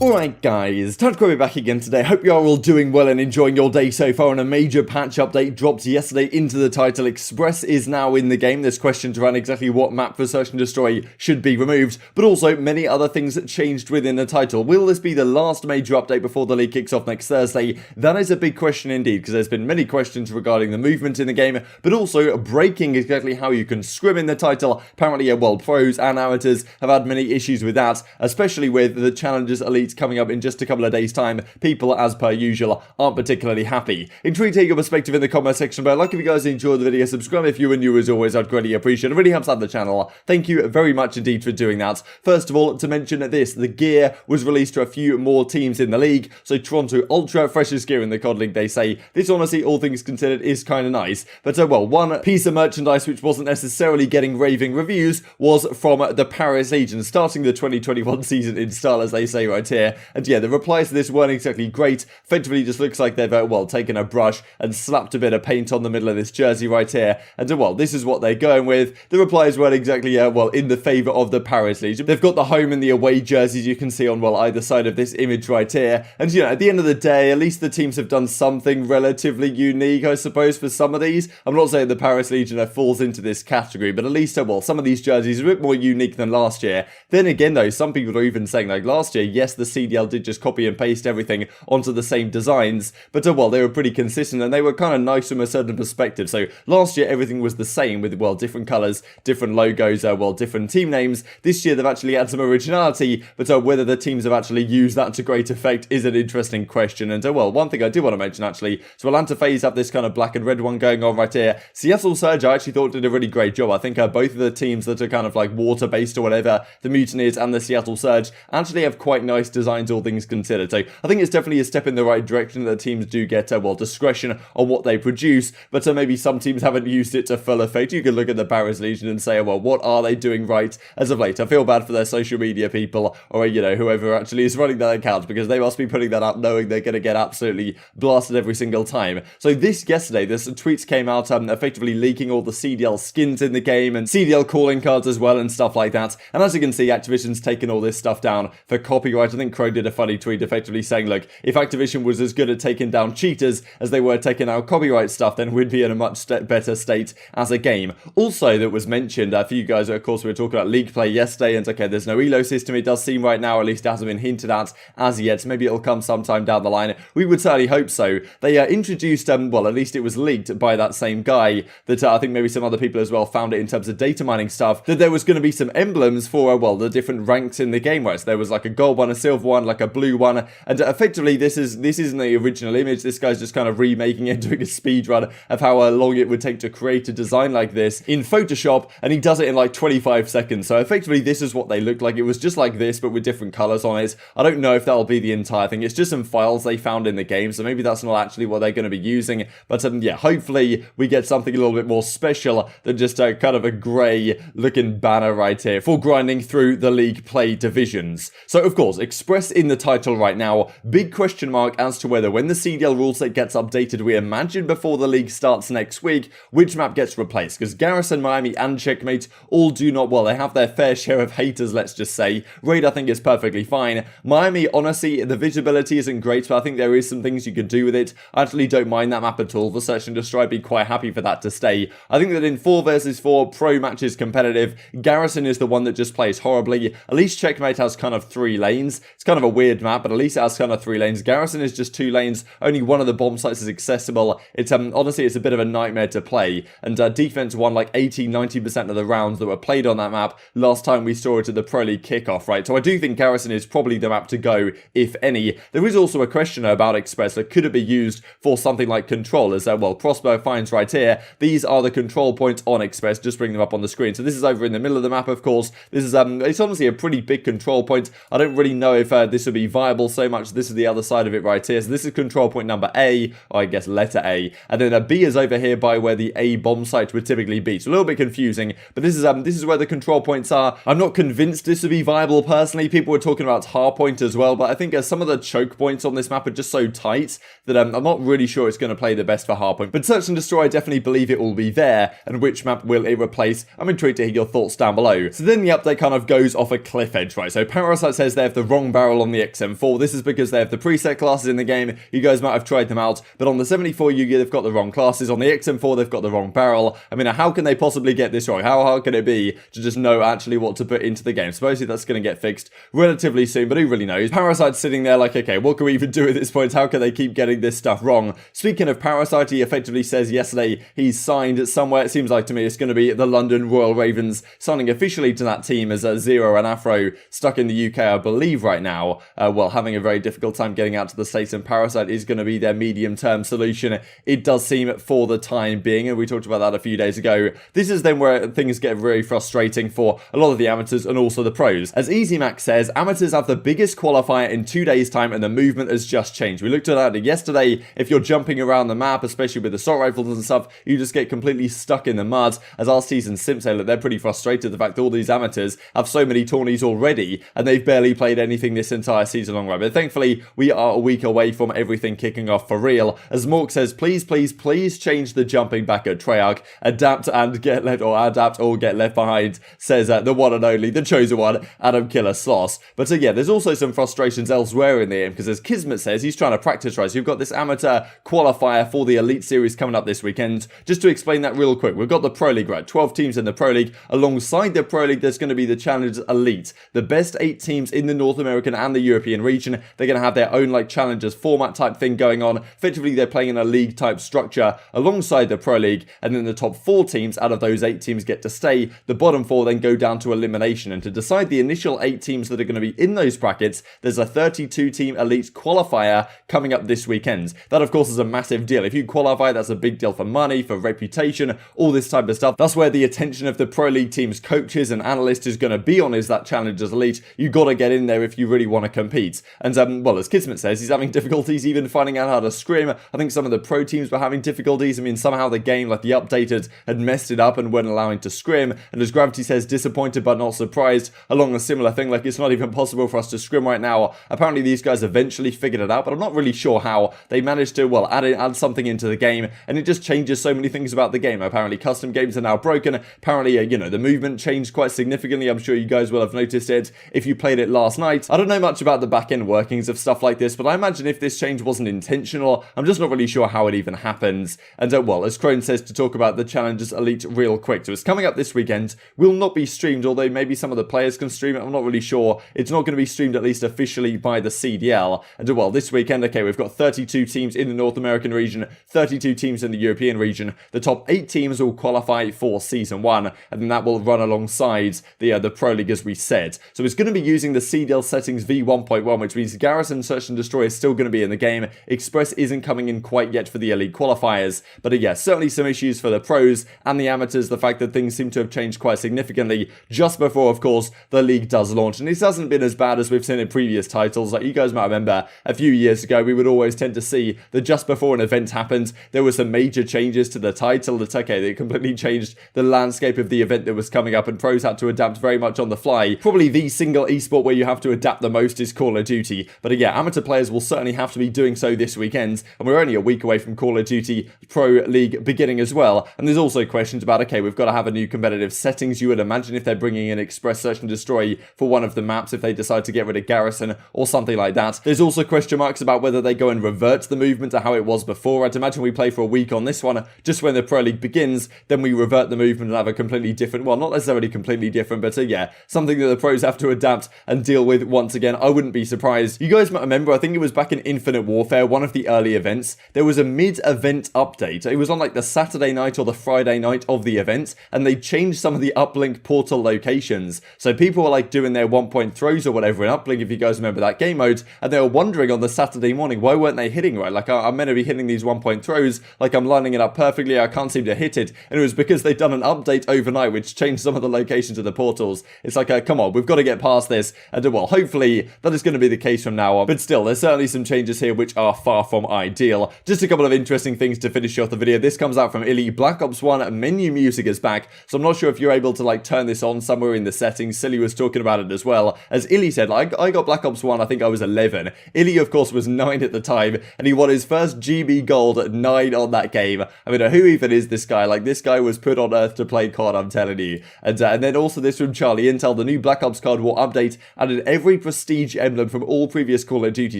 Alright guys, time to be back again today. Hope you are all doing well and enjoying your day so far, and a major patch update dropped yesterday into the title. Express is now in the game. There's questions around exactly what map for Search and Destroy should be removed, but also many other things that changed within the title. Will this be the last major update before the league kicks off next Thursday? That is a big question indeed, because there's been many questions regarding the movement in the game, but also breaking exactly how you can scrim in the title. Apparently, well, pros and amateurs have had many issues with that, especially with the Challengers Elite coming up in just a couple of days' time. People, as per usual, aren't particularly happy. Intrigued to hear your perspective in the comment section below. Like if you guys enjoyed the video, subscribe if you are new as always, I'd greatly appreciate it. It really helps out the channel. Thank you very much indeed for doing that. First of all, to mention this, the gear was released to a few more teams in the league. So Toronto Ultra, freshest gear in the COD League, they say. This honestly, all things considered, is kind of nice. But well, one piece of merchandise which wasn't necessarily getting raving reviews was from the Paris Legion, starting the 2021 season in style, as they say right here. And yeah, the replies to this weren't exactly great. Effectively just looks like they've, well, taken a brush and slapped a bit of paint on the middle of this jersey right here. And well, this is what they're going with. The replies weren't exactly, well, in the favour of the Paris Legion. They've got the home and the away jerseys you can see on, well, either side of this image right here. And, you know, at the end of the day, at least the teams have done something relatively unique, I suppose, for some of these. I'm not saying the Paris Legion falls into this category, but at least, well, some of these jerseys are a bit more unique than last year. Then again, though, some people are even saying, like, last year, yes, the CDL did just copy and paste everything onto the same designs, but well, they were pretty consistent and they were kind of nice from a certain perspective. So last year everything was the same with, well, different colours, different logos, well, different team names. This year they've actually had some originality, but whether the teams have actually used that to great effect is an interesting question. And well, one thing I do want to mention actually, so Atlanta FaZe have this kind of black and red one going on right here. Seattle Surge I actually thought did a really great job. I think both of the teams that are kind of like water based or whatever, the Mutineers and the Seattle Surge, actually have quite nice designs, all things considered. So I think it's definitely a step in the right direction that teams do get, well, discretion on what they produce, but maybe some teams haven't used it to full effect. You could look at the Paris Legion and say, well, what are they doing right as of late? I feel bad for their social media people, or, you know, whoever actually is running that account, because they must be putting that up knowing they're going to get absolutely blasted every single time. So yesterday, there's some tweets came out effectively leaking all the CDL skins in the game and CDL calling cards as well and stuff like that. And as you can see, Activision's taken all this stuff down for copyright. I think Crow did a funny tweet effectively saying, look, if Activision was as good at taking down cheaters as they were taking out copyright stuff, then we'd be in a much better state as a game. Also, that was mentioned for you guys, of course, we were talking about league play yesterday, and okay, there's no ELO system, it does seem right now, at least it hasn't been hinted at as yet. Maybe it'll come sometime down the line. We would certainly hope so. They introduced, well, at least it was leaked by that same guy, that I think maybe some other people as well found it in terms of data mining stuff, that there was going to be some emblems for, well, the different ranks in the game, right? So there was like a gold one, a silver one, like a blue one, and effectively this isn't the original image. This guy's just kind of remaking it, doing a speed run of how long it would take to create a design like this in Photoshop, and he does it in like 25 seconds. So effectively this is what they look like. It was just like this, but with different colors on it. I don't know if that'll be the entire thing. It's just some files they found in the game, so maybe that's not actually what they're going to be using. But yeah, hopefully we get something a little bit more special than just kind of a grey looking banner right here for grinding through the league play divisions. So of course, Express in the title right now. Big question mark as to whether when the CDL rule set gets updated, we imagine before the league starts next week, which map gets replaced. Because Garrison, Miami and Checkmate all do not, well, they have their fair share of haters, let's just say. Raid I think is perfectly fine. Miami, honestly, the visibility isn't great, but I think there is some things you could do with it. I actually don't mind that map at all. For Search and Destroy, I'd be quite happy for that to stay. I think that in 4 versus 4 pro matches competitive, Garrison is the one that just plays horribly. At least Checkmate has kind of 3 lanes. It's kind of a weird map, but at least it has kind of 3 lanes. Garrison is just 2 lanes. Only one of the bomb sites is accessible. It's honestly, it's a bit of a nightmare to play. And defense won like 80-90% of the rounds that were played on that map last time we saw it at the Pro League kickoff, right? So I do think Garrison is probably the map to go, if any. There is also a question about Express that could it be used for something like Control, as well, Crossbow finds right here. These are the control points on Express. Just bring them up on the screen. So this is over in the middle of the map, of course. This is it's honestly a pretty big control point. I don't really know if this would be viable so much. This is the other side of it right here. So this is control point number A, or I guess letter A, and then B is over here by where the A bomb site would typically be. So a little bit confusing, but this is where the control points are. I'm not convinced this would be viable personally. People were talking about hardpoint as well, but I think some of the choke points on this map are just so tight that I'm not really sure it's going to play the best for hardpoint. But Search and Destroy, I definitely believe it will be there, and which map will it replace? I'm intrigued to hear your thoughts down below. So then the update kind of goes off a cliff edge, right? So Parasite says they have the wrong wrong barrel on the XM4. This is because they have the preset classes in the game. You guys might have tried them out, but on the 74 Yugi, they've got the wrong classes. On the XM4, they've got the wrong barrel. I mean, how can they possibly get this wrong? How hard can it be to just know actually what to put into the game? Supposedly that's going to get fixed relatively soon, but who really knows? Parasite's sitting there like, okay, what can we even do at this point? How can they keep getting this stuff wrong? Speaking of Parasite, he effectively says yesterday he's signed somewhere. It seems like to me it's going to be the London Royal Ravens, signing officially to that team as Zero and Afro stuck in the UK, I believe, right now. Well, having a very difficult time getting out to the States, and Parasite is going to be their medium-term solution, it does seem, for the time being, and we talked about that a few days ago. This is then where things get very frustrating for a lot of the amateurs and also the pros. As EasyMax says, amateurs have the biggest qualifier in 2 days' time and the movement has just changed. We looked at that yesterday. If you're jumping around the map, especially with assault rifles and stuff, you just get completely stuck in the mud. As Arcitys and Simp say, look, they're pretty frustrated the fact that all these amateurs have so many tourneys already and they've barely played anything this entire season long run. But thankfully, we are a week away from everything kicking off for real. As Mork says, please, please, please change the jumping back at Treyarch. Adapt and get left, or adapt or get left behind, says the one and only, the chosen one, Adam Killer Sloss. But yeah, there's also some frustrations elsewhere in the game, because as Kismet says, he's trying to practice, right? So you've got this amateur qualifier for the Elite Series coming up this weekend. Just to explain that real quick, we've got the Pro League, right? 12 teams in the Pro League. Alongside the Pro League, there's going to be the Challengers Elite. The best 8 teams in the North American and the European region. They're going to have their own like Challengers format type thing going on. Effectively, they're playing in a league type structure alongside the Pro League, and then the top 4 teams out of those 8 teams get to stay. The bottom 4 then go down to elimination, and to decide the initial 8 teams that are going to be in those brackets, there's a 32 team Elite qualifier coming up this weekend. That of course is a massive deal. If you qualify, that's a big deal for money, for reputation, all this type of stuff. That's where the attention of the Pro League teams, coaches and analysts is going to be on, is that Challengers Elite. You got to get in there if you really want to compete. And well, as Kismet says, he's having difficulties even finding out how to scrim. I think some of the pro teams were having difficulties. I mean, somehow the game, like the updated, had messed it up and weren't allowing to scrim. And as Gravity says, disappointed but not surprised, along a similar thing, like it's not even possible for us to scrim right now. Apparently these guys eventually figured it out, but I'm not really sure how. They managed to, well, add something into the game, and it just changes so many things about the game. Apparently custom games are now broken. Apparently, you know, the movement changed quite significantly. I'm sure you guys will have noticed it if you played it last night. I don't know much about the back-end workings of stuff like this, but I imagine if this change wasn't intentional, I'm just not really sure how it even happens. And well, as Crone says, to talk about the Challengers Elite real quick. So it's coming up this weekend. Will not be streamed, although maybe some of the players can stream it. I'm not really sure. It's not going to be streamed, at least officially, by the CDL. And well, this weekend, okay, we've got 32 teams in the North American region, 32 teams in the European region. The top 8 teams will qualify for Season 1, and then that will run alongside the Pro League, as we said. So it's going to be using the CDL settings v1.1, which means Garrison, Search and Destroy is still going to be in the game. Express isn't coming in quite yet for the Elite qualifiers, but yeah, certainly some issues for the pros and the amateurs. The fact that things seem to have changed quite significantly just before, of course, the league does launch. And this hasn't been as bad as we've seen in previous titles. Like you guys might remember, a few years ago, we would always tend to see that just before an event happened, there were some major changes to the title. That okay, they completely changed the landscape of the event that was coming up, and pros had to adapt very much on the fly. Probably the single esport where you have to adapt the most is Call of Duty. But yeah, amateur players will certainly have to be doing so this weekend, and we're only a week away from Call of Duty Pro League beginning as well. And there's also questions about, okay, we've got to have a new competitive settings. You would imagine if they're bringing in Express Search and Destroy for one of the maps, if they decide to get rid of Garrison or something like that. There's also question marks about whether they go and revert the movement to how it was before. I'd imagine we play for a week on this one, just when the Pro League begins, then we revert the movement and have a completely different, well, not necessarily completely different, but yeah, something that the pros have to adapt and deal with once again. I wouldn't be surprised. You guys might remember, I think it was back in Infinite Warfare, one of the early events, there was a mid-event update. It was on like the Saturday night or the Friday night of the event, and they changed some of the uplink portal locations. So people were like doing their 1-point throws or whatever in uplink, if you guys remember that game mode, and they were wondering on the Saturday morning, why weren't they hitting right? Like, I'm meant to be hitting these 1-point throws, like I'm lining it up perfectly, I can't seem to hit it. And it was because they'd done an update overnight, which changed some of the locations of the portals. It's like, come on, we've got to get past this. And well, hopefully that is going to be the case from now on. But still, there's certainly some changes here which are far from ideal. Just a couple of interesting things to finish off the video. This comes out from ILLey. Black Ops 1 menu music is back. So I'm not sure if you're able to like turn this on somewhere in the settings. Silly was talking about it as well. As ILLey said, like, I got Black Ops 1, I think I was 11. ILLey, of course, was 9 at the time, and he won his first GB gold at 9 on that game. I mean, who even is this guy? Like, this guy was put on earth to play COD, I'm telling you. And then also this from Charlie Intel, the new Black Ops COD War update added every every prestige emblem from all previous Call of Duty.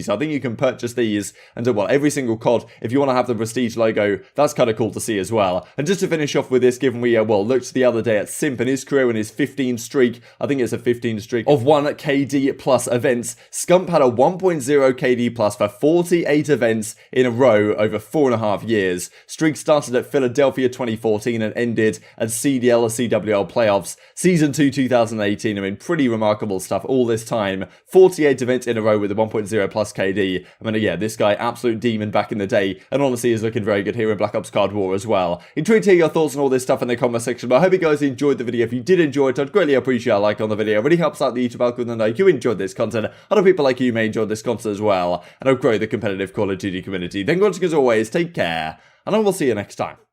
So I think you can purchase these and well, every single COD, if you want to have the prestige logo, that's kind of cool to see as well. And just to finish off with this, given we looked the other day at Simp and his career and his 15 streak, I think it's a 15 streak of 1 KD plus events, Scump had a 1.0 KD plus for 48 events in a row over 4.5 years. Streak started at Philadelphia 2014 and ended at CDL or CWL playoffs. Season 2 2018, I mean, pretty remarkable stuff all this time. 48 events in a row with a 1.0 plus KD. I mean, yeah, this guy, absolute demon back in the day, and honestly is looking very good here in Black Ops Card War as well. Intrigued to hear your thoughts on all this stuff in the comment section, but I hope you guys enjoyed the video. If you did enjoy it, I'd greatly appreciate a like on the video. It really helps out the YouTube algorithm and know you enjoyed this content. Other people like you may enjoy this content as well, and I'll grow the competitive Call of Duty community. Then, as always, take care, and I will see you next time.